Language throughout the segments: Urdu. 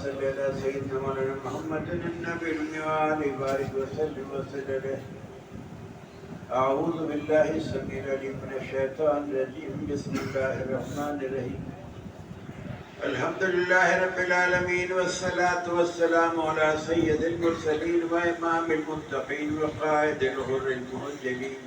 صل على سيدنا مولانا محمد النبي الأمي وآله بارك وسلم وسلم. أعوذ بالله السميع العليم من الشيطان الرجيم. بسم الله الرحمن الرحيم. الحمد لله رب العالمين والصلاة والسلام على سيد المرسلين وإمام المتقين وقائد الغر المهجلين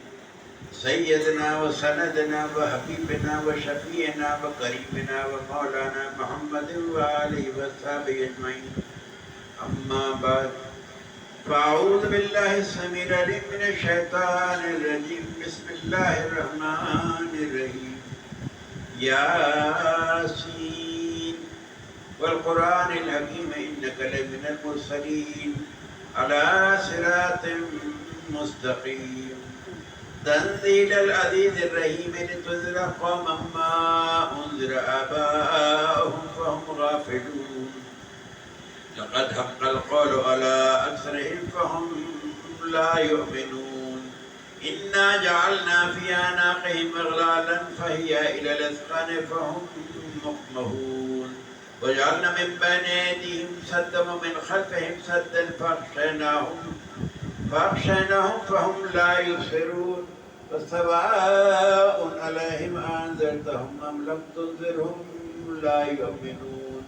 سيدنا وسندنا وحبيبنا وشفيعنا وقريبنا ومولانا محمد وآله وصحبه أجمعين. أما بعد فأعوذ بالله السميع العليم من الشيطان الرجيم. بسم الله الرحمن الرحيم. ياسين والقرآن الحكيم إنك لمن المرسلين على صراط مستقيم. تنزيل العزيز الرحيم لتنذر قوما ما أنذر آباءهم فهم غافلون. لقد حق القول على أكثرهم فهم لا يؤمنون. إنا جعلنا في أعناقهم أغلالا فهي إلى الأذقان فهم مقمحون. وجعلنا من بين أيديهم سدا ومن خلفهم سدا فأغشيناهم فهم لا يبصرون. فسواء عليهم أنذرتهم أم لم تنذرهم لا يؤمنون.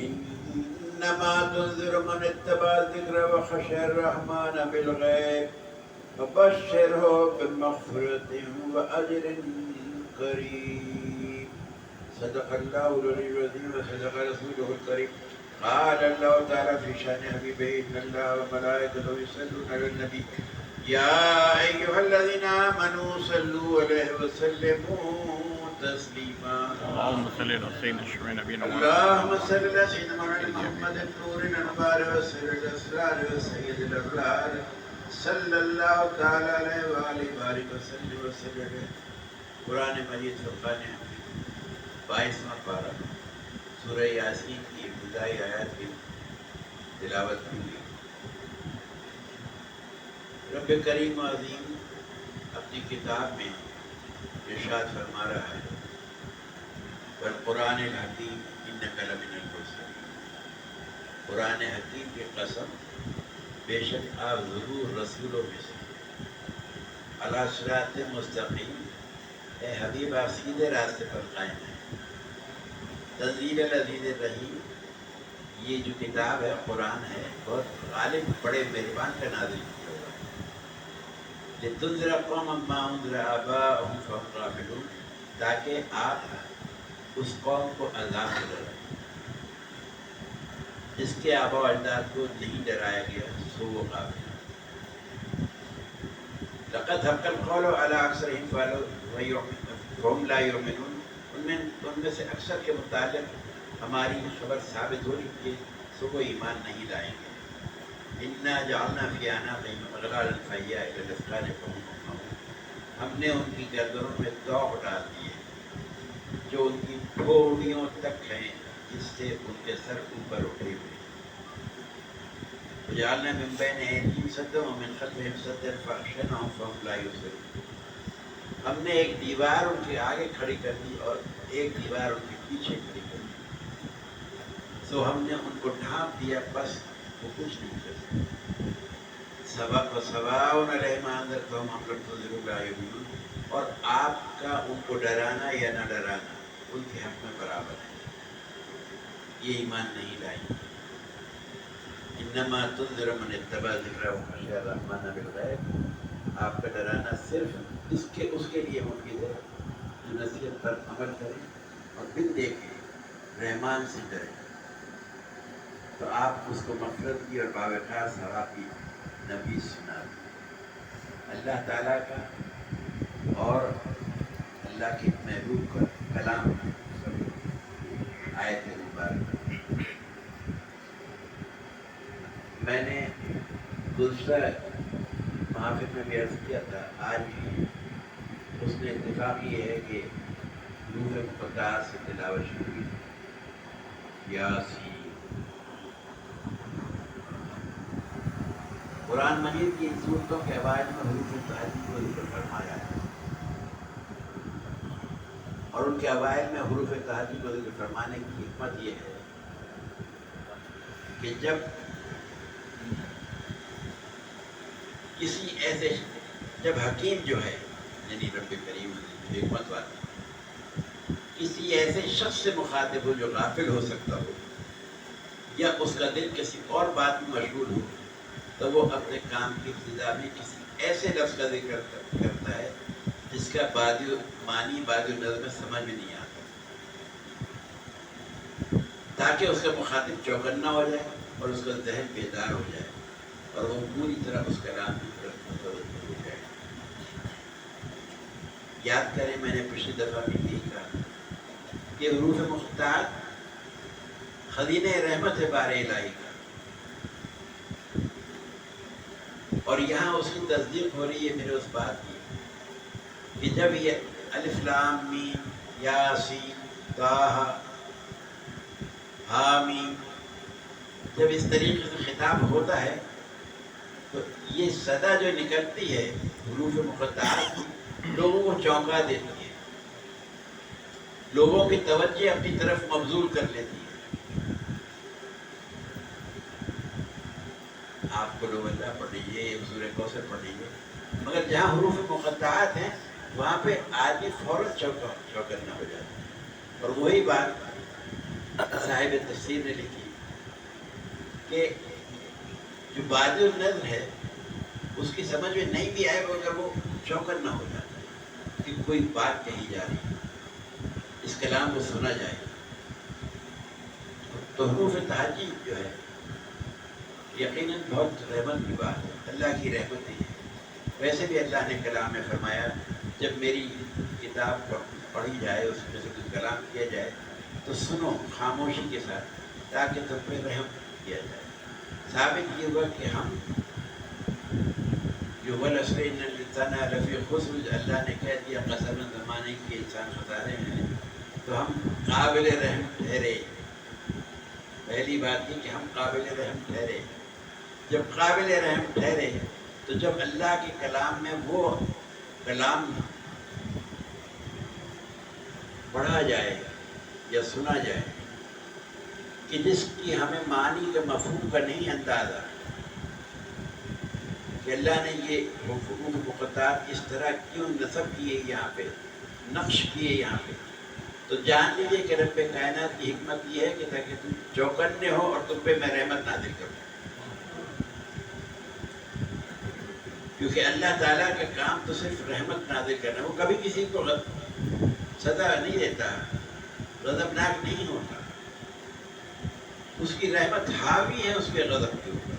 إنما تنذر من اتبع الذكر وخشى الرحمن بالغيب فبشره بمغفرة وأجر كريم. صدق الله العلي العظيم وصدق رسوله الكريم. قال الله تعالى في شأن حبيبه إن الله وملائكته يصلون على النبي يا أيها الذين آمنوا صلوا عليه وسلموا تسليما. اللهم صل على سيدنا نبينا محمد. اللهم صل على سيدنا محمد نور الأنوار وسر الأسرار وسيد الأبرار صلی اللہ تعالی علیہ وآلہ بارک وسلم وسلم. قرآن مجید فرقان حمید 22واں پارہ سورہ یاسین کی ابتدائی آیات کی تلاوت کی گئی. رب کریم و عظیم اپنی کتاب میں ارشاد فرما رہا ہے والقرآن الحکیم انک لمن المرسلین. قرآن حکیم کی قسم بے شک آپ ضرور رسولوں میں سے. علی صراط مستقیم اے حبیب آپ سیدھے راستے پر قائم ہیں. تنزیل العزیز الرحیم یہ جو کتاب ہے قرآن ہے بہت غالب بڑے مہربان کا نازل کیا ہوا ہے. لتنذر قوما ما انذر آباؤہم فہم غافلون تاکہ آپ اس قوم کو عذاب سے ڈرائیں جس کے آبا و اجداد کو نہیں ڈرایا گیا سو وہ غافل. لقد حق القول على اکثرهم فهم لا يؤمنون. ان میں سے اکثر کے متعلق ہماری خبر ثابت ہو چکی ہے سو وہ ایمان نہیں لائیں گے. انا جعلنا في اعناقهم اغلالا فهي الى الاذقان فهم مقمحون. ہم نے ان کی گردنوں میں دوغ ڈال دیے جو ان کی پھوڑیوں تک ہیں جس سے ان کے سر اوپر اٹھے ہوئے. وجعلنا من بين أيديهم سدا ومن خلفهم سدا فأغشيناهم فهم لا يبصرون. ہم نے ایک دیوار ان کے آگے کھڑی کر دی اور ایک دیوار ان کے پیچھے کھڑی کر دی تو ہم نے ان کو ڈھانپ دیا بس وہ کچھ نہیں کر سکتے. سواء علیہم انذرتہم ام لم تنذرہم لا یؤمنون. اور آپ کا ان کو ڈرانا یا نہ ڈرانا ان کے حق میں برابر ہے. یہ ایمان نہیں لائیں. انما تنذر من اتبع الذکر وخشی الرحمن بالغیب. آپ کا ڈرانا صرف اس کے لیے مفید ہے جو نصیحت پر عمل کرے اور بن دیکھے رحمان سے ڈرے تو آپ اس کو مغفرت کی اور باوقار ثواب کی نبی سنا دی. اللہ تعالیٰ کا اور اللہ کے محبوب کا کلام آیت مبارکہ. میں نے دوسرا محافظ میں بھی عرض کیا تھا آج بھی اس نے اتفاق یہ ہے کہ روح مقدس سے تلاوت شروع کی. یاسین قرآن مجید کی ان صورتوں کے اوائل میں حروف تہجد کو ذکر فرمایا ہے اور ان کے اوائل میں حروف تہجد کو ذکر فرمانے کی حکمت یہ ہے کہ جب کسی ایسے جب حکیم جو ہے یعنی رب کریم حکمت والا کسی ایسے شخص سے مخاطب ہو جو غافل ہو سکتا ہو یا اس کا دل کسی اور بات میں مشغول ہو تو وہ اپنے کام کی ابتدا میں کسی ایسے لفظ کا ذکر کرتا ہے جس کا معنی بعد نظر میں سمجھ میں نہیں آتا، تاکہ اس کا مخاطب چوکنا ہو جائے اور اس کا ذہن بیدار ہو جائے اور وہ پوری طرح اس کلام کی طرف متوجہ ہو جائے۔ یاد کریں میں نے پچھلی دفعہ بھی یہی کہا کہ حروف مقطعات خزینہ رحمت ہے بار الہی کا، اور یہاں اس کی تصدیق ہو رہی ہے میرے اس بات کی کہ جب یہ الف لام میم یاسین طٰہٰ حامیم جب اس طریقے سے خطاب ہوتا ہے تو یہ صدا جو نکلتی ہے حروف مقطعات کی لوگوں کو چونکا دیتی ہے، لوگوں کی توجہ اپنی طرف مبذول کر لیتی ہے۔ آپ کو لوگ اللہ پڑھ لیجیے، سورہ کوثر پڑھ لیجیے، مگر جہاں حروف مقطعات ہیں وہاں پہ آدمی فوراً چوکنا ہو جاتا ہے۔ اور وہی بات صاحب تفسیر نے لکھی کہ جو بادی النظر ہے اس کی سمجھ میں نہیں بھی آئے مگر وہ چوکنا ہو جاتا ہے کہ کوئی بات کہی جا رہی ہے، اس کلام کو سنا جائے۔ تو حروف تہجد جو ہے یقیناً بہت رحمت کی بات ہے، اللہ کی رحمت ہی ہے۔ ویسے بھی اللہ نے کلام میں فرمایا جب میری کتاب پڑھی جائے اس میں سے کچھ کلام کیا جائے تو سنو خاموشی کے ساتھ تاکہ تم پہ رحم کیا جائے۔ ثابت یہ ہوا کہ ہم جو والعصر ان الانسان لفی خسر اللہ نے کہہ دیا قسم زمانے کے انسان خسارے میں ہیں، تو ہم قابل رحم ٹھہرے۔ پہلی بات یہ کہ ہم قابل رحم ٹھہرے۔ جب قابل رحم ٹھہرے تو جب اللہ کے کلام میں وہ کلام پڑھا جائے یا سنا جائے کہ جس کی ہمیں معنی کے مفہوم کا نہیں اندازہ، کہ اللہ نے یہ حروف مقطعات اس طرح کیوں نصب کیے یہاں پہ، نقش کیے یہاں پہ، تو جان لیجیے کہ رب کائنات کی حکمت یہ ہے کہ تاکہ تم چوکنے ہو اور تم پہ میں رحمت نازل کروں۔ کیونکہ اللہ تعالیٰ کا کام تو صرف رحمت نازل کرنا، وہ کبھی کسی کو سزا نہیں دیتا، غضبناک نہیں ہوتا، اس کی رحمت حاوی ہے اس کے غضب کے اوپر۔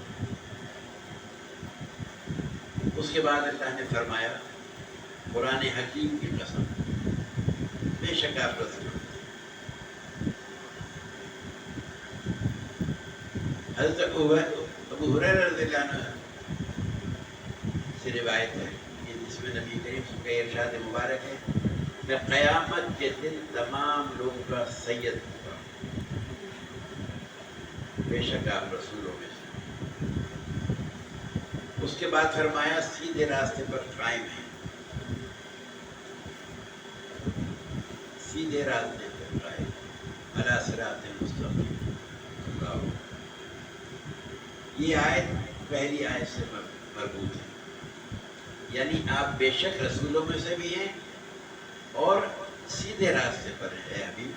اس کے بعد اللہ نے فرمایا قرآن حکیم کی قسم، بے شک آپ رسول۔ حضرت ابو ہریرہ رضی اللہ عنہ سے روایت ہے کہ جس میں نبی کریم کا ارشاد مبارک ہے میں قیامت کے دن تمام لوگوں کا سید ہوں، بے شک آپ رسولوں میں سے۔ اس کے بعد فرمایا سیدھے راستے پر قائم ہیں، سیدھے راستے پر قائم، علی صراط مستقیم۔ یہ آیت پہلی آیت سے مربوط ہے، یعنی آپ بے شک رسولوں میں سے بھی ہیں اور سیدھے راستے پر ہے۔ ابھی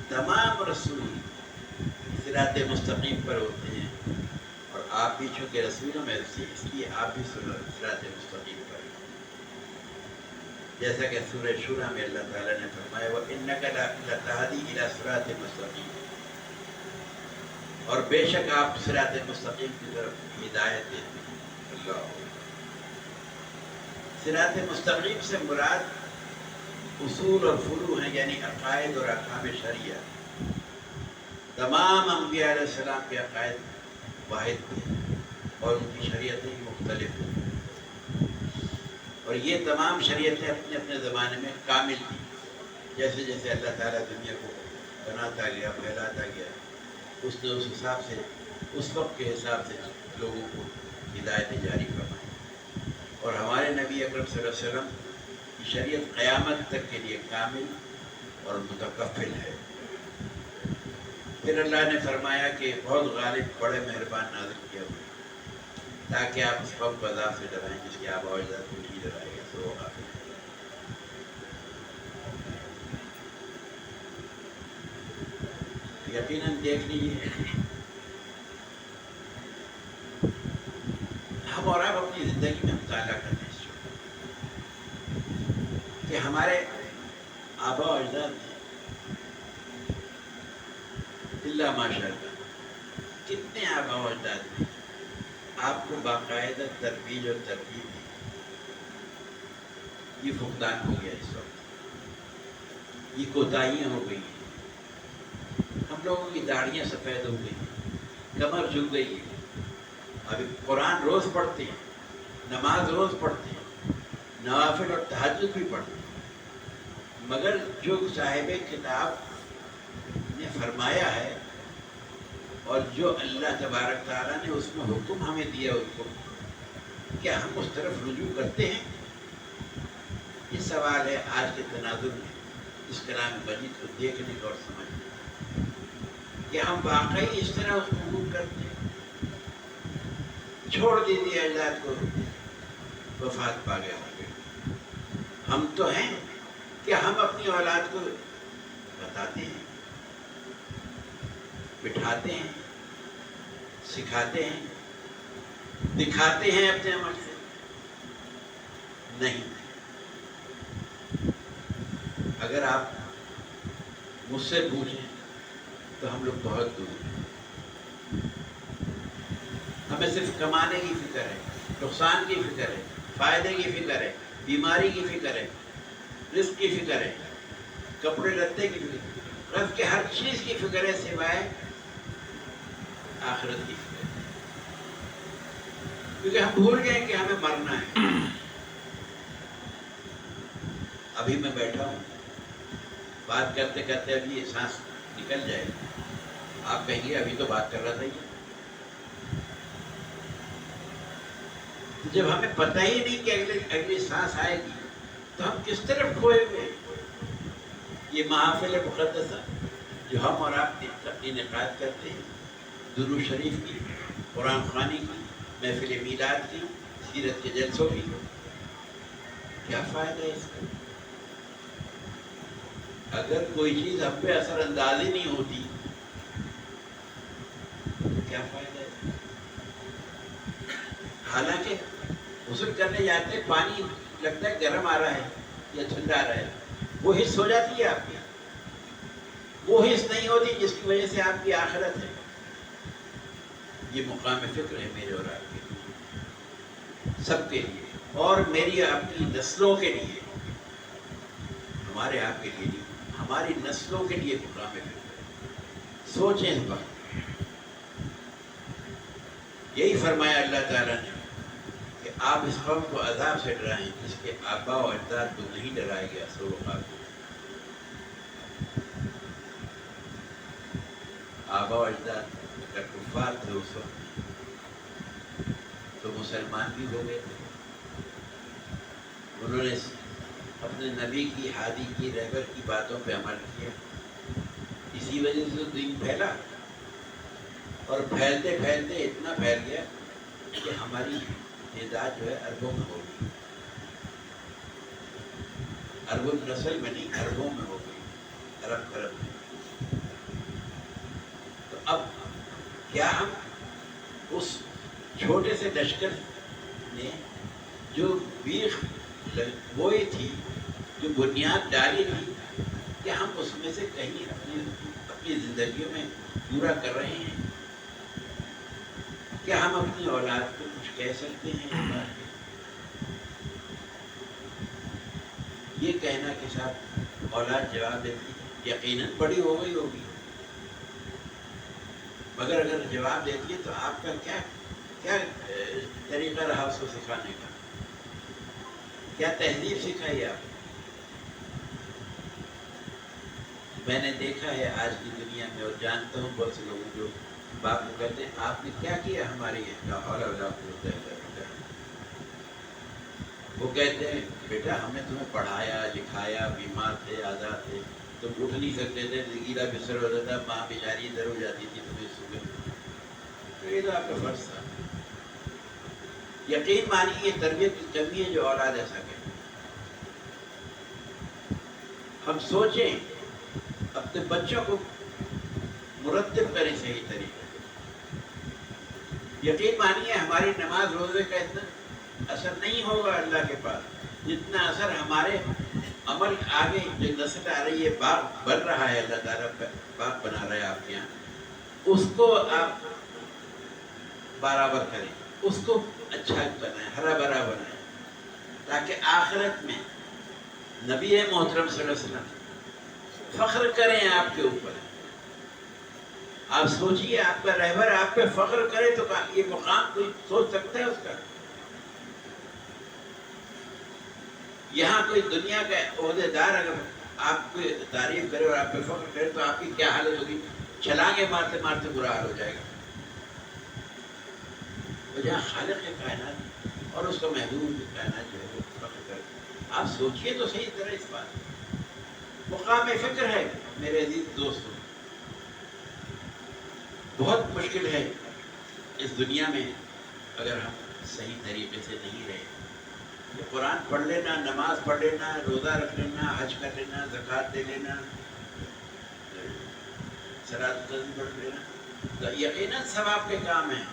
تمام رسول صراط مستقیم پر ہوتے ہیں اور آپ بھی چونکہ رسولوں میں سے اس لیے آپ بھی صراط مستقیم پر ہیں۔ جیسا کہ سورہ شورى میں اللہ تعالیٰ نے فرمایا وَإِنَّكَ لَتَهْدِي إِلَى صِرَاطٍ مُسْتَقِيمٍ، اور بے شک آپ صراط مستقیم کی طرف ہدایت دیتے ہیں۔ اللہ صراط مستقیم سے مراد اصول اور فروع ہیں، یعنی عقائد اور احکام شرعیہ۔ تمام انبیاء علیہ السلام کے عقائد واحد تھے اور ان کی شریعتیں مختلف ہیں، اور یہ تمام شریعتیں اپنے اپنے زمانے میں کامل تھیں۔ جیسے جیسے اللہ تعالیٰ دنیا کو بناتا گیا، پھیلاتا گیا، اس نے اس حساب سے اس وقت کے حساب سے لوگوں کو ہدایتیں جاری فرمائی، اور ہمارے نبی اکرم صلی اللہ علیہ وسلم کی شریعت قیامت تک کے لیے کامل اور متکفل ہے۔ پھر اللہ نے فرمایا کہ بہت غالب بڑے مہربان نازل کیا ہوا تاکہ آپ اس قوم کو عذاب سے ڈرائیں جس کے آباء و اجداد کو نہیں ڈرائے گا تو وہ غافل ہے۔ یقیناً دیکھ لیجیے ہم اور آپ اپنی زندگی میں مطالعہ کرتے ہیں کہ ہمارے آباء و اجداد نے اللہ ماشاء اللہ کتنے آباء و اجداد نے آپ کو باقاعدہ ترویج اور تربیت دی۔ یہ فقدان ہو گیا اس وقت، یہ کوتاہیاں ہو گئی ہیں، ہم لوگوں کی داڑھیاں سفید ہو گئی ہیں، کمر جھک گئی ہے۔ ابھی قرآن روز پڑھتے ہیں، نماز روز پڑھتے ہیں، نوافل اور تہجد بھی پڑھتے ہیں، مگر جو صاحب کتاب نے فرمایا ہے اور جو اللہ تبارک تعالیٰ نے اس میں حکم ہمیں دیا اس کو، کیا ہم اس طرف رجوع کرتے ہیں؟ یہ سوال ہے آج کے تناظر میں اس کلام مجید کو دیکھنے کا اور سمجھنے کا، کہ ہم واقعی اس طرح اس کو قبول کرتے ہیں؟ چھوڑ دیجیے اجداد کو وفات پا گیا، ہم تو ہیں کہ ہم اپنی اولاد کو بتاتے ہیں، بٹھاتے ہیں، سکھاتے ہیں، دکھاتے ہیں اپنے عمل سے؟ نہیں۔ اگر آپ مجھ سے پوچھیں تو ہم لوگ بہت دور ہیں۔ ہمیں صرف کمانے کی فکر ہے، نقصان کی فکر ہے، فائدے کی فکر ہے، بیماری کی فکر ہے، رزق کی فکر ہے، کپڑے لتے کی فکر ہے، رزق کے ہر چیز کی فکر ہے سوائے آخرت کی فکر ہے۔ کیونکہ ہم بھول گئے کہ ہمیں مرنا ہے۔ ابھی میں بیٹھا ہوں، بات کرتے کرتے ابھی یہ سانس نکل جائے، آپ کہیں گے ابھی تو بات کر رہا تھا یہ۔ جب ہمیں پتہ ہی نہیں کہ اگلی سانس آئے گی تو ہم کس طرف کھوئے ہوئے؟ یہ محافل مقدسہ جو ہم اور آپ انعقاد کرتے ہیں، درود شریف کی، قرآن خوانی کی، محفل میلاد کی، سیرت کے جلسوں کی، کیا فائدہ ہے اس کا؟ اگر کوئی چیز ہم پہ اثر انداز ہی نہیں ہوتی تو کیا فائدہ ہے؟ حالانکہ غسل کرنے جاتے ہیں، پانی لگتا ہے گرم آ رہا ہے یا ٹھنڈا آ رہا ہے، وہ حص ہو جاتی ہے آپ کی، وہ حص نہیں ہوتی جس کی وجہ سے آپ کی آخرت ہے۔ یہ مقام فکر ہے میرے اور آپ کے لیے، سب کے لیے، اور میری آپ کی نسلوں کے لیے، ہمارے آپ کے لیے نہیں، ہماری نسلوں کے لیے مقام فکر ہے۔ سوچیں اس بات، یہی فرمایا اللہ تعالیٰ نے کہ آپ اس قوم کو عذاب سے ڈرائیں جس کے آباء و اجداد کو نہیں ڈرایا گیا سو وہ غافل۔ آباء و اجداد اگر کفار تھے اس وقت تو مسلمان بھی ہو گئے تھے، انہوں نے اپنے نبی کی، ہادی کی، رہبر کی باتوں پہ عمل کیا، اسی وجہ سے دین پھیلا، اور پھیلتے پھیلتے اتنا پھیل گیا کہ ہماری تعداد جو ہے اربوں میں ہو گئی، ارب النسل میں نہیں، اربوں میں ہو گئی، ارب خرب میں۔ تو اب کیا ہم اس چھوٹے سے لشکر نے جو بیخ بوئی تھی، جو بنیاد ڈالی تھی، کیا ہم اس میں سے کہیں اپنی زندگیوں میں پورا کر رہے ہیں؟ کیا ہم اپنی اولاد کو کچھ کہہ سکتے ہیں اس بات پہ؟ یہ کہنا کہ صاحب اولاد جواب دیتی ہے، یقیناً بڑی ہو گئی ہوگی، مگر اگر جواب دیتی ہے تو آپ کا کیا طریقہ رہا اس کو سکھانے کا؟ کیا تہذیب سکھائی آپ؟ میں نے دیکھا ہے آج کی دنیا میں، اور جانتا ہوں بہت سے لوگوں جو باپ کو کہتے ہیں آپ نے کیا کیا ہماری لا حول ولا قوت الا باللہ، وہ کہتے ہیں بیٹا ہم نے تمہیں پڑھایا لکھایا، بیمار تھے آزاد تھے، تم اٹھ نہیں سکتے تھے، گیلا بستر ہوتا تھا، ماں بیچاری ادھر ہو جاتی تھی تمہیں صبح، تو یہ تو آپ کا فرض تھا۔ یقین مانیے یہ تربیت کی کمی ہے جو اولاد ایسا کرے۔ ہم سوچیں اپنے بچوں کو مرتب کریں صحیح طریقے سے۔ یقین مانیے ہماری نماز روزے کا اتنا اثر نہیں ہوگا اللہ کے پاس، جتنا اثر ہمارے عمل آگے جو نسل آ رہی ہے، باغ بن رہا ہے، اللہ تعالیٰ باغ بنا رہا ہے آپ کے یہاں، اس کو آپ برابر کریں، اس کو اچھا بنائیں، ہرا بھرا بنائیں، تاکہ آخرت میں نبی محترم صلی اللہ علیہ وسلم فخر کریں آپ کے اوپر۔ آپ سوچئے آپ کا رہبر آپ پہ فخر کرے تو یہ مقام کوئی سوچ سکتا ہے اس کا؟ یہاں کوئی دنیا کا عہدے دار اگر آپ کو تعریف کرے اور آپ پہ فخر کرے تو آپ کی کیا حالت ہوگی؟ چھلانگے مارتے مارتے برا حال ہو جائے گا۔ اور جہاں خالق کائنات اور اس کا محدود کائنات جو ہے وہ فخر کرے، آپ سوچئے تو صحیح طرح اس بات۔ مقام فکر ہے میرے عزیز دوستوں، بہت مشکل ہے اس دنیا میں اگر ہم صحیح طریقے سے نہیں رہے۔ یہ قرآن پڑھ لینا، نماز پڑھ لینا، روزہ رکھ لینا، حج کر لینا، زکوٰۃ دے لینا، صلاۃ پڑھ لینا، یقیناً ثواب کے کام ہیں،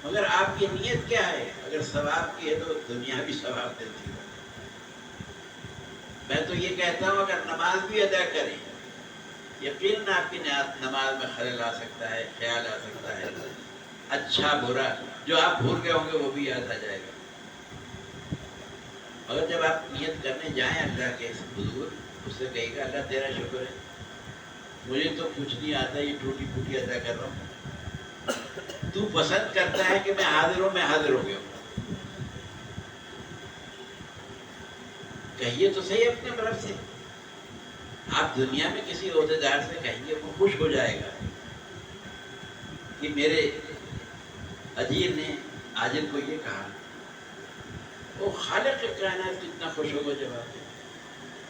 مگر آپ کی نیت کیا ہے؟ اگر ثواب کی ہے تو دنیا بھی ثواب دیتی ہے۔ میں تو یہ کہتا ہوں اگر نماز بھی ادا کریں، یقیناً آپ کی نماز میں خلل آ سکتا ہے، خیال آ سکتا ہے، اچھا برا جو آپ بھول گئے ہوں گے وہ بھی یاد آ جائے گا۔ مگر جب آپ نیت کرنے جائیں اللہ کے حضور، اس سے کہے گا اللہ تیرا شکر ہے، مجھے تو کچھ نہیں آتا، یہ ٹوٹی پھوٹی ادا کر رہا ہوں، تو پسند کرتا ہے کہ میں حاضر ہوں، میں حاضر ہو گیا ہوں۔ کہیے تو صحیح اپنے طرف سے۔ آپ دنیا میں کسی عہدے دار سے کہیں گے وہ خوش ہو جائے گا کہ میرے اجیر نے عاجل کو یہ کہا، وہ خالق کائنات کتنا خوش ہوگا جب آپ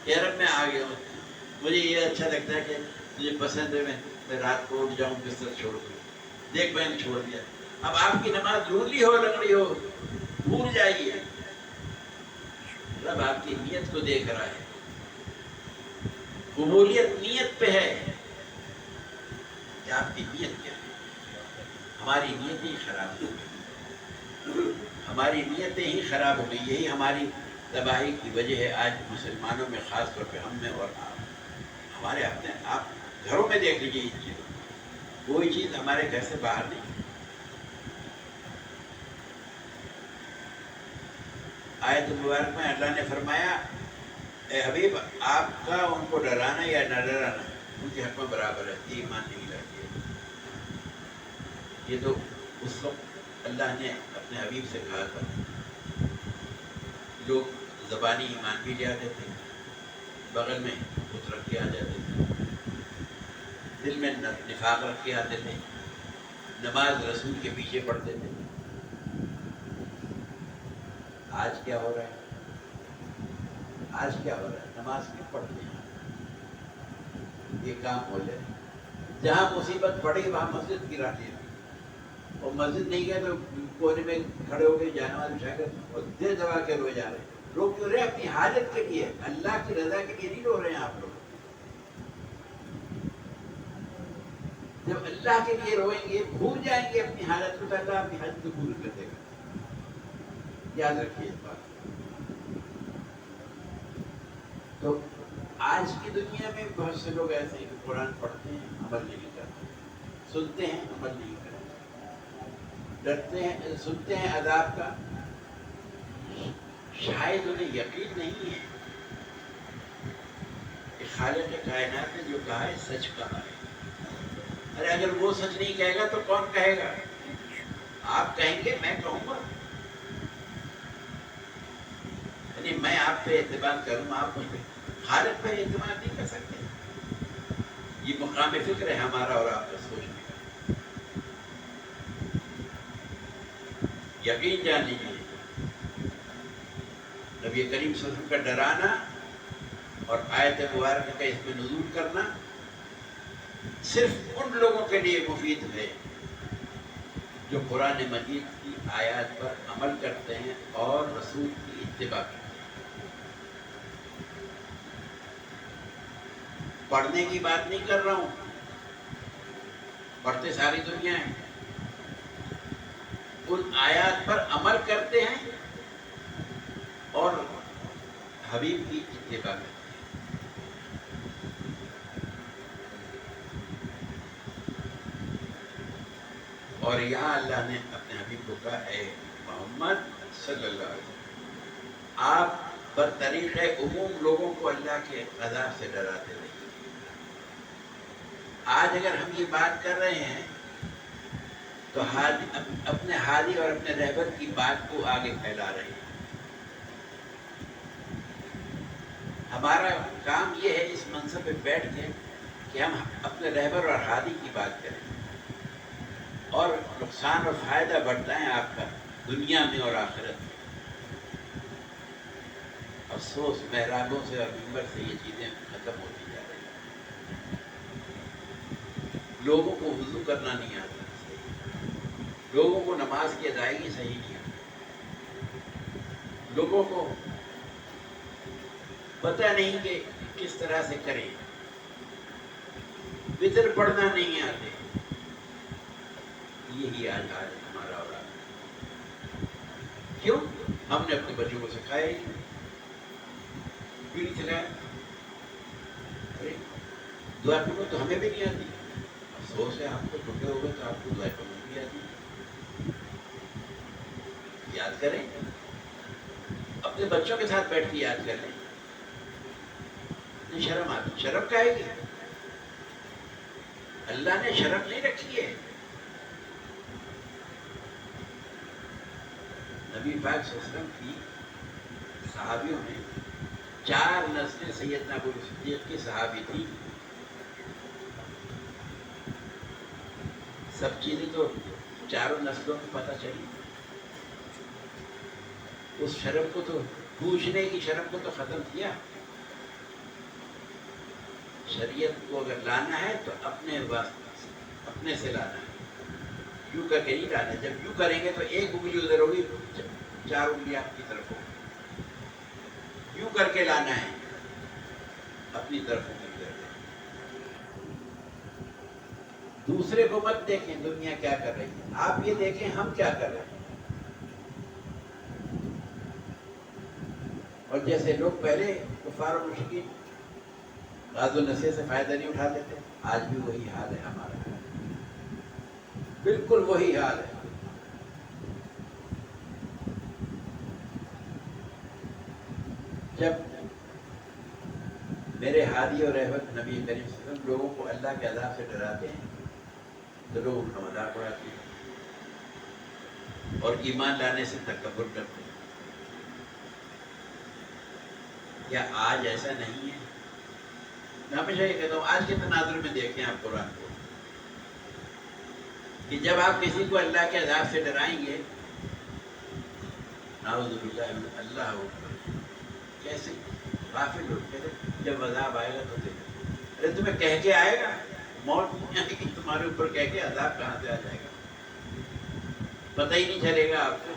کہ رب میں آ گیا ہوں، مجھے یہ اچھا لگتا ہے کہ مجھے پسند ہے میں رات کو اٹھ جاؤں بستر چھوڑ کے، دیکھ میں نے چھوڑ دیا۔ اب آپ کی نماز دھندلی ہو لنگڑی ہو، بھول جائیے، رب آپ کی نیت کو دیکھ رہا ہے۔ قبولیت نیت پہ ہے کہ آپ کی نیت کیا ہے۔ ہماری نیتیں خراب ہو گئی، ہماری نیتیں ہی خراب ہو گئی، یہی ہماری تباہی کی وجہ ہے۔ آج مسلمانوں میں خاص طور پہ ہم میں اور ہمارے اپنے آپ گھروں میں دیکھ لیجیے، یہ چیز کوئی چیز ہمارے گھر سے باہر نہیں۔ آیت مبارک میں اللہ نے فرمایا اے حبیب آپ کا ان کو ڈرانا یا نہ ڈرانا ان کے حق میں برابر ہے، یہ ایمان نہیں لاتے۔ یہ تو اس وقت اللہ نے اپنے حبیب سے کہا تھا، لوگ زبانی ایمان بھی لے آتے تھے، بغل میں بت رکھ کے آ جاتے تھے، دل میں نفاق رکھ کے آتے تھے، نماز رسول کے پیچھے پڑھتے تھے۔ آج کیا ہو رہا ہے؟ آج کیا ہو رہا ہے؟ نماز کیوں پڑھتے ہیں؟ یہ کام ہو جائے، جہاں مصیبت پڑی وہاں مسجد گرا دیا، اور مسجد نہیں گئے تو کونے میں کھڑے ہو کے جانور بچھا کر اور دل دبا کے روئے جا رہے ہیں۔ رو کیوں رہے؟ اپنی حاجت کے لیے، اللہ کی رضا کے لیے نہیں رو رہے ہیں آپ لوگ۔ جب اللہ کے لیے روئیں گے، بھول جائیں گے اپنی حالت کو، تو اللہ آپ کی حاجت کو پوری کر دے گا۔ یاد رکھیے اس بات۔ تو آج کی دنیا میں بہت سے لوگ ایسے ہیں کہ قرآن پڑھتے ہیں، عمل نہیں کرتے، سنتے ہیں، عمل نہیں کرتے، ڈرتے ہیں، سنتے ہیں عذاب کا، شاید انہیں یقین نہیں ہے کہ خالق کائنات نے جو کہا ہے سچ کہا ہے۔ ارے اگر وہ سچ نہیں کہے گا تو کون کہے گا؟ آپ کہیں گے، میں کہوں گا، یعنی میں آپ پہ اعتماد کروں، آپ مجھ پہ، خالق پہ اعتماد نہیں کر سکتے۔ یہ مقام فکر ہے ہمارا اور آپ کا سوچنے کا۔ یقین جان لیجیے نبی کریم صلی اللہ علیہ وسلم کا ڈرانا اور آیت مبارکہ کا اس میں نزول کرنا صرف ان لوگوں کے لیے مفید ہے جو قرآن مجید کی آیات پر عمل کرتے ہیں اور رسول کی اتباع کرتے ہیں۔ پڑھنے کی بات نہیں کر رہا ہوں، پڑھتے ساری دنیا ہے، ان آیات پر عمل کرتے ہیں اور حبیب کی اتباع کرتے ہیں۔ اور یہاں اللہ نے اپنے حبیب کو کہا اے محمد صلی اللہ علیہ وسلم آپ بطریق عموم لوگوں کو اللہ کے عذاب سے ڈراتے رہیے۔ آج اگر ہم یہ بات کر رہے ہیں تو اپنے حالی اور اپنے رہبر کی بات کو آگے پھیلا رہے ہیں۔ ہمارا کام یہ ہے اس منصب پہ بیٹھ کے کہ ہم اپنے رہبر اور حالی کی بات کریں اور نقصان اور فائدہ بڑھتا ہے آپ کا دنیا میں اور آخرت میں۔ افسوس محرابوں سے اور منبر سے یہ چیزیں ختم ہوتی جا رہی ہیں۔ لوگوں کو وضو کرنا نہیں آتا، لوگوں کو نماز کی ادائیگی صحیح نہیں آتی، لوگوں کو پتہ نہیں کہ کس طرح سے کریں، وطر پڑھنا نہیں آتے۔ یہی آج ہمارا ہو رہا ہے۔ کیوں؟ ہم نے اپنے بچوں کو سکھایا ہی نہیں، کیوں نہیں سکھایا؟ ارے دعا کرو تو ہمیں بھی نہیں آتی، افسوس ہے آپ کو ٹوٹے ہوئے تو آپ کو دعا کرنا بھی آتی۔ یاد کریں، اپنے بچوں کے ساتھ بیٹھ کے یاد کر لیں۔ نہیں شرم آتی، شرم کا ہے کیا؟ اللہ نے شرم نہیں رکھی ہے۔ نبی پاک صلی اللہ علیہ وسلم کی صحابیوں میں 4 نسلیں سیدنا ابو بکر صدیق کی صحابی تھی۔ سب چیزیں تو 4 نسلوں میں پتہ چلی۔ اس شرم کو تو پوچھنے کی شرم کو تو ختم کیا۔ شریعت کو اگر لانا ہے تو اپنے سے لانا ہے، یوں کر کے نہیں لانا۔ جب یوں کریں گے تو ایک انگلی ادھر ہوگی، 4 انگلی آپ کی طرف ہوگی۔ یوں کر کے لانا ہے، اپنی طرف انگلی کر کے۔ دوسرے کو مت دیکھیں دنیا کیا کر رہی ہے، آپ یہ دیکھیں ہم کیا کر رہے ہیں۔ اور جیسے لوگ پہلے کفار و مشرکین غاز و نصیحت سے فائدہ نہیں اٹھاتے تھے، آج بھی وہی حال ہے ہمارا، بالکل وہی حال ہے۔ جب میرے ہادی اور رہبر نبی کریم صلی اللہ علیہ وسلم لوگوں کو اللہ کے عذاب سے ڈراتے ہیں تو لوگ ان کا مذاق اڑاتے ہیں اور ایمان لانے سے تکبر کرتے ہیں۔ کیا آج ایسا نہیں ہے؟ میں ہمیشہ یہ کہتا ہوں آج کے تناظر میں دیکھیں آپ قرآن کو، کہ جب آپ کسی کو اللہ کے عذاب سے ڈرائیں گے، نعوذ باللہ من اللہ اکبر، کیسے غافل لوگ کہتے جب عذاب آئے گا تو دیکھیں۔ ارے تمہیں کہہ کے آئے گا، موت نہیں آئے گی تمہارے اوپر کہہ کے، عذاب کہاں سے آ جائے گا؟ پتہ ہی نہیں چلے گا آپ کو۔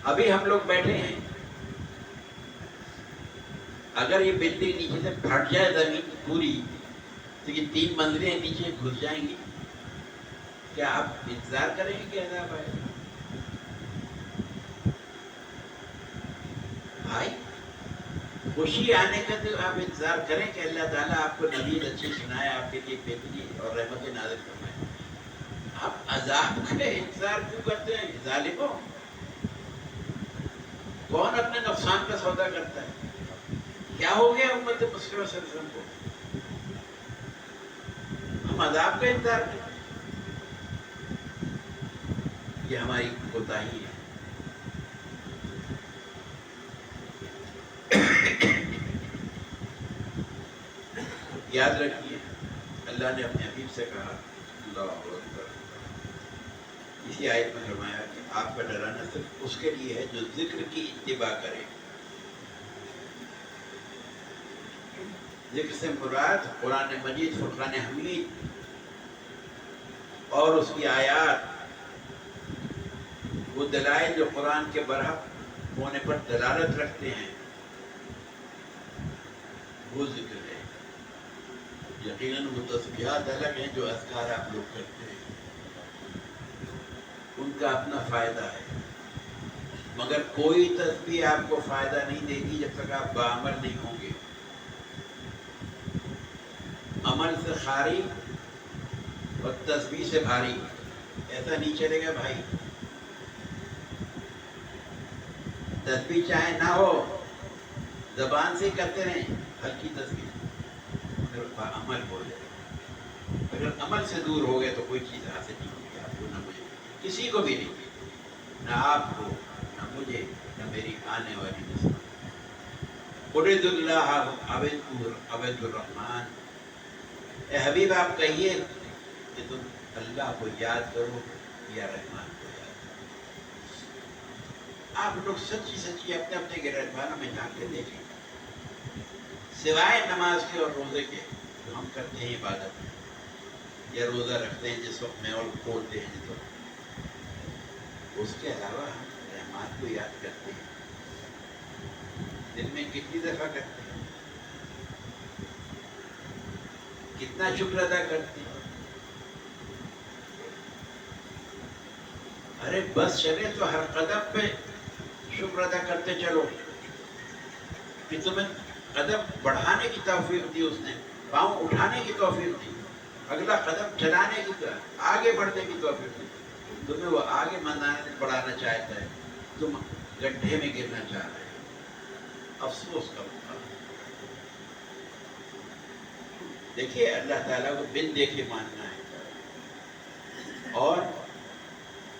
ابھی ہم لوگ بیٹھے ہیں، اگر یہ بلڈنگ نیچے سے پھٹ جائے زمین پوری تو یہ 3 منزلیں نیچے گھس جائیں گی، کیا آپ انتظار کریں گے کہ عذاب آئے؟ بھائی خوشی آنے کا تو آپ انتظار کریں کہ اللہ تعالیٰ آپ کو نوید اچھی سنائے، آپ کے لیے بہتری اور رحمت نازل فرمائے۔ آپ عذاب کا انتظار کیوں کرتے ہیں ظالموں؟ کون اپنے نقصان کا سودا کرتا ہے؟ کیا ہو گیا امت مسلمہ صلی اللہ علیہ وسلم کو؟ ہم عذاب کا انتظار کرتے ہیں، یہ ہماری کوتاہی ہے۔ یاد رکھیے اللہ نے اپنے حبیب سے کہا، اللہ اکبر، اسی آیت میں فرمایا کہ آپ کا ڈرانا صرف اس کے لیے ہے جو ذکر کی اتباع کرے. ذکر سے مراد قرآن مجید، فرقان حمید اور اس کی آیات، وہ دلائل جو قرآن کے برحق ہونے پر دلالت رکھتے ہیں، وہ ذکر ہے. یقیناً وہ تسبیحات الگ ہیں جو اذکار آپ لوگ کرتے ہیں، ان کا اپنا فائدہ ہے، مگر کوئی تسبیح آپ کو فائدہ نہیں دے گی جب تک آپ باعمل نہیں ہوں گے. عمل سے خالی اور تسبیح سے بھاری، ایسا نہیں چلے گا بھائی. تسبیح چاہے نہ ہو، زبان سے کرتے رہیں ہلکی تسبیح، مگر عمل ہو جائے. اگر عمل سے دور ہو گئے تو کوئی چیز حاصل نہیں ہوگی آپ کو، نہ مجھے، کسی کو بھی نہیں، نہ آپ کو، نہ مجھے، نہ میری آنے والی نسل. قُلِ اللَّهَ عَبَدُ الرحمن، اے حبیب آپ کہیے کہ تم اللہ کو یاد کرو یا رحمان کو یاد کرو. آپ لوگ سچی سچی اپنے اپنے گرہوانوں میں جا کے دیکھیں، سوائے نماز کے اور روزے کے جو ہم کرتے ہیں عبادت میں، یا روزہ رکھتے ہیں جس وقت میں اور کھولتے ہیں جس وقت، اس کے علاوہ ہم رحمان کو یاد کرتے ہیں. دن میں کتنی دفعہ کرتے ہیں، کتنا شکر ادا کرتے ہیں. ارے بس چلے تو ہر قدم پہ شکر ادا کرتے چلو کہ تمہیں قدم بڑھانے کی توفیق دی، اس نے پاؤں اٹھانے کی توفیق دی، اگلا قدم چلانے کی، آگے بڑھنے کی توفیق دی. تمہیں وہ آگے بڑھانا چاہتا ہے، تم گڈھے میں گرنا چاہ رہے ہو. افسوس کا موقع. دیکھیے اللہ تعالیٰ کو بن دیکھے ماننا ہے، اور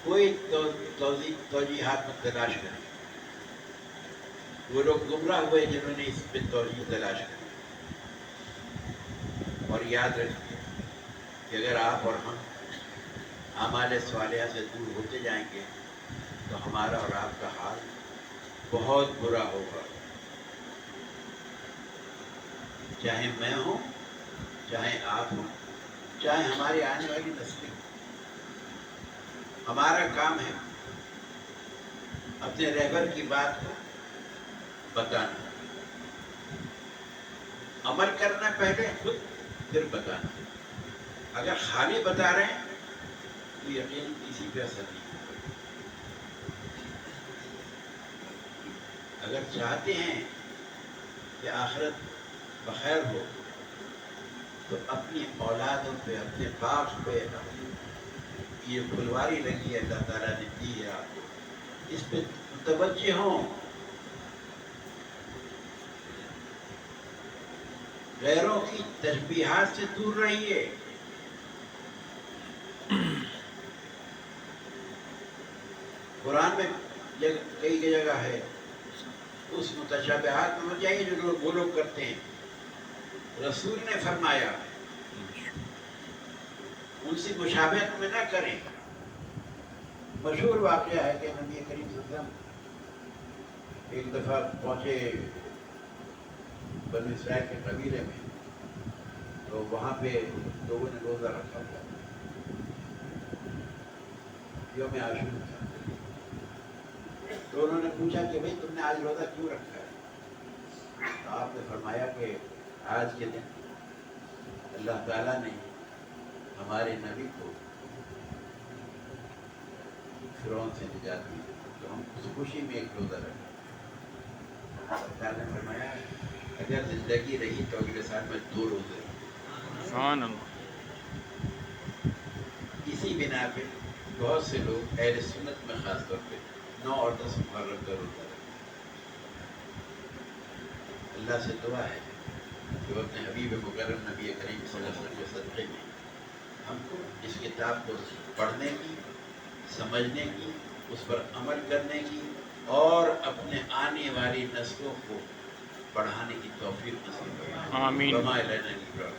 کوئی توجیحات میں تلاش کریں. وہ لوگ گمراہ ہوئے جنہوں نے اس پہ توجیہ تلاش کری. اور یاد رکھیے کہ اگر آپ اور ہم اعمال صالحہ سے دور ہوتے جائیں گے تو ہمارا اور آپ کا حال بہت برا ہوگا. چاہے میں ہوں، چاہے آپ ہوں، چاہے ہماری آنے والی نسلیں. ہمارا کام ہے اپنے رہبر کی بات کو بتانا، عمل کرنا پہلے خود، پھر بتانا. اگر خالی بتا رہے ہیں تو یقین کسی پہ اثر نہیں ہوگا. اگر چاہتے ہیں کہ آخرت بخیر ہو تو اپنی اولادوں پہ، اپنے باپ پہ، اپنی یہ پھلواری لگی ہے اللہ تعالیٰ نے دی ہے آپ کو، اس پہ متوجہ ہوں. غیروں کی تشبیہات سے دور رہیے. قرآن میں کئی جگہ ہے، اس متشابہات میں مت جائیے جو وہ لوگ کرتے ہیں. رسول نے فرمایا ان سے مشابہت میں نہ کریں. مشہور واقعہ ہے کہ نبی کریم صلی اللہ علیہ وسلم ایک دفعہ پہنچے بنی اسرائیل کے قبیلے میں، تو وہاں پہ لوگوں نے روزہ رکھا تھا، یوم عاشور تھا. تو انہوں نے پوچھا کہ بھئی تم نے آج روزہ کیوں رکھا ہے؟ تو آپ نے فرمایا کہ آج کے دن اللہ تعالیٰ نے ہمارے نبی کو فرعون سے نجات دی، تو ہم اس خوشی میں ایک روزہ رکھا. اللہ نے فرمایا اگر زندگی رہی تو اگلے سال میں 2 روزے. سبحان اللہ. اسی بنا پہ بہت سے لوگ اہل سنت میں خاص طور پہ 9 اور 10 محرم کا روزہ رکھتے. اللہ سے دعا ہے کہ وہ اپنے حبیب مکرم نبی کریم صلی اللہ علیہ وسلم کے صدقے میں ہم کو اس کتاب کو پڑھنے کی، سمجھنے کی، اس پر عمل کرنے کی اور اپنے آنے والی نسلوں کو پڑھانے کی توفیق نصیب فرمائے. آمین. وما الینا الا البلاغ.